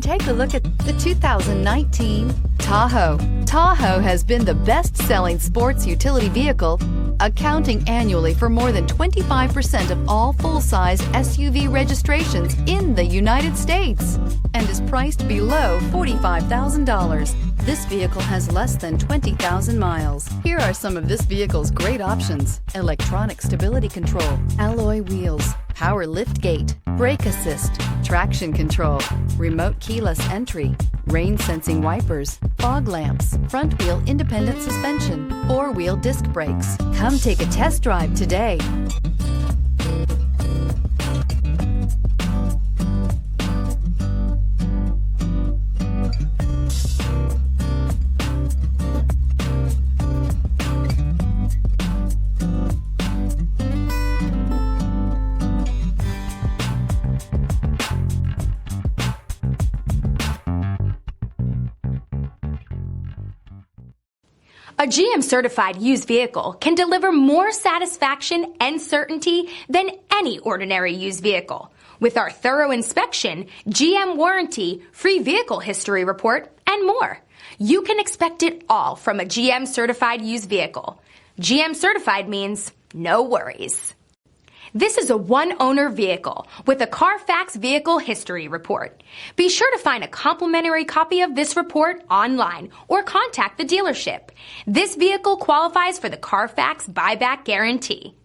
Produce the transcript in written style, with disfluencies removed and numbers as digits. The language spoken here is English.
take a look at the 2019 Tahoe. Tahoe has been the best-selling sports utility vehicle, accounting annually for more than 25% of all full-size SUV registrations in the United States and is priced below $45,000. This vehicle has less than 20,000 miles. Here are some of this vehicle's great options: electronic stability control, alloy wheels, power lift gate, brake assist, traction control, remote keyless entry, rain sensing wipers, fog lamps, front wheel independent suspension, four-wheel disc brakes. Come take a test drive today. A GM-certified used vehicle can deliver more satisfaction and certainty than any ordinary used vehicle. With our thorough inspection, GM warranty, free vehicle history report, and more. You can expect it all from a GM-certified used vehicle. GM-certified means no worries. This is a one-owner vehicle with a Carfax Vehicle History Report. Be sure to find a complimentary copy of this report online or contact the dealership. This vehicle qualifies for the Carfax Buyback Guarantee.